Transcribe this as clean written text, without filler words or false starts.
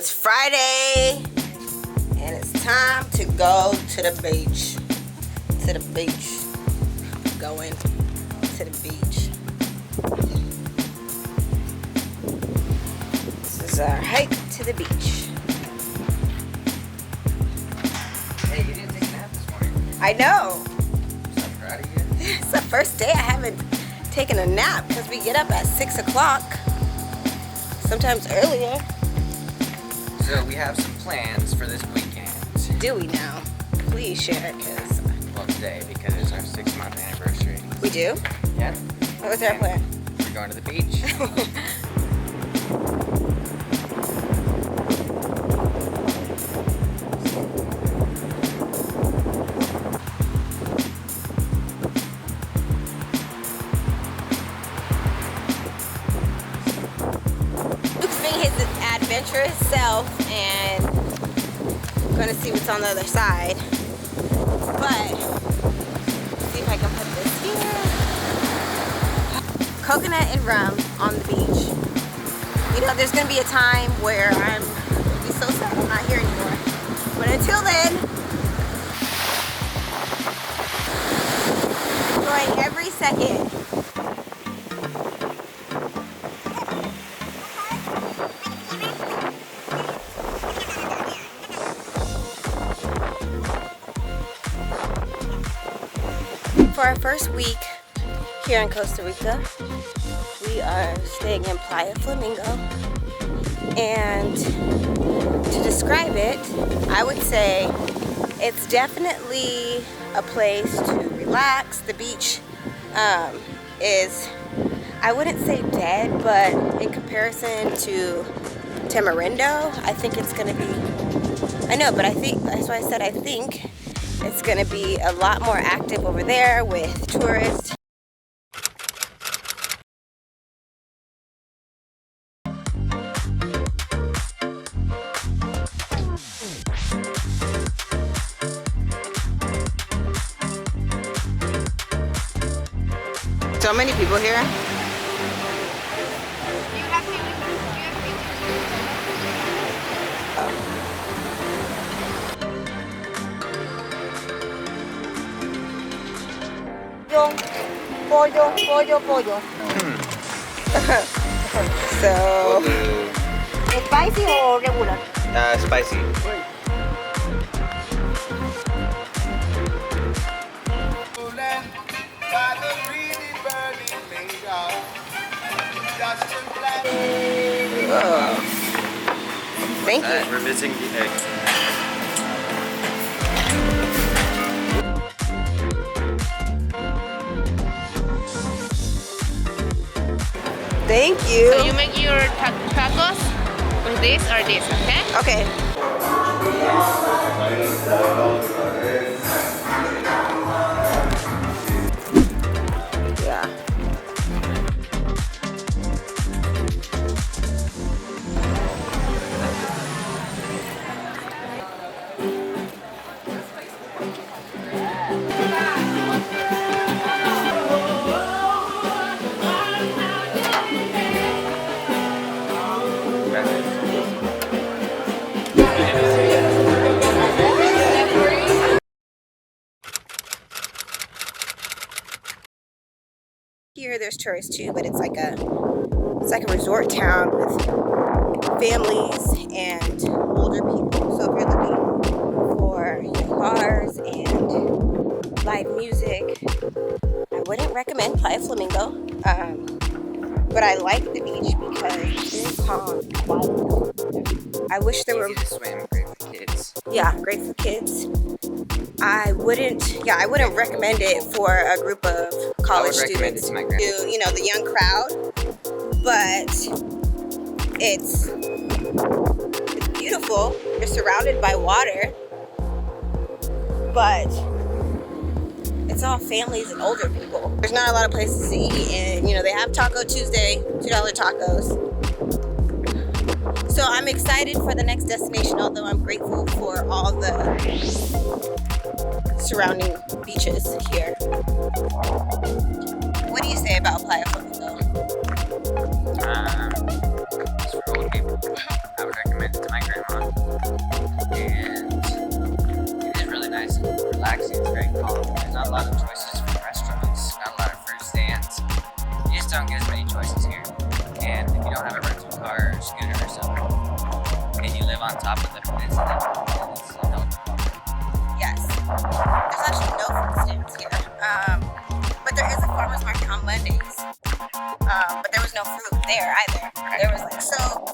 It's Friday, and it's time to go to the beach. To the beach. Going to the beach. This is our hike to the beach. Hey, you didn't take a nap this morning. I know. I'm so proud of you. It's the first day I haven't taken a nap because we get up at 6 o'clock. Sometimes earlier. So we have some plans for this weekend. Do we now? Please share it, because Well, today, because it's our 6-month anniversary. we do. Yeah. What was our plan? We're going to the beach. Luke's being his adventurous self and gonna see what's on the other side. But let's see if I can put this here. Coconut and rum on the beach. You know, there's gonna be a time where I'm gonna be so sad I'm not here anymore. But until then, enjoying every second. For our first week here in Costa Rica, we are staying in Playa Flamingo, and to describe it, I would say it's definitely a place to relax. The beach is, I wouldn't say dead, but in comparison to Tamarindo, I think it's gonna be, I know, but I think, that's why I said I think it's gonna be a lot more active over there with tourists. So many people here. Pollo. So, spicy or regular? Spicy. Thank you. We're missing the egg. Thank you. So you make your tacos with this or this, okay? Okay. Yeah. Here there's tourists too, but it's like a resort town with families and older people. So if you're looking for bars and live music, I wouldn't recommend Playa Flamingo. But I like the beach because it's very calm and quiet. I wish there were. Easy to swim, great for kids. Yeah, great for kids. I wouldn't recommend it for a group of college I would recommend students. it to my grandma. You know, the young crowd. But it's beautiful. You're surrounded by water. But it's all families and older people. There's not a lot of places to eat, and you know, they have Taco Tuesday, $2 tacos. So I'm excited for the next destination, although I'm grateful for all the surrounding beaches here. What do you say about Playa Flamingo? It's for old people. I would recommend it to my grandma. you don't have a rental car or scooter or something, and you live on top of the peninsula, it's Yes. There's actually no food stamps here. But there is a farmer's market on Mondays. But there was no fruit there either. There was like soaps,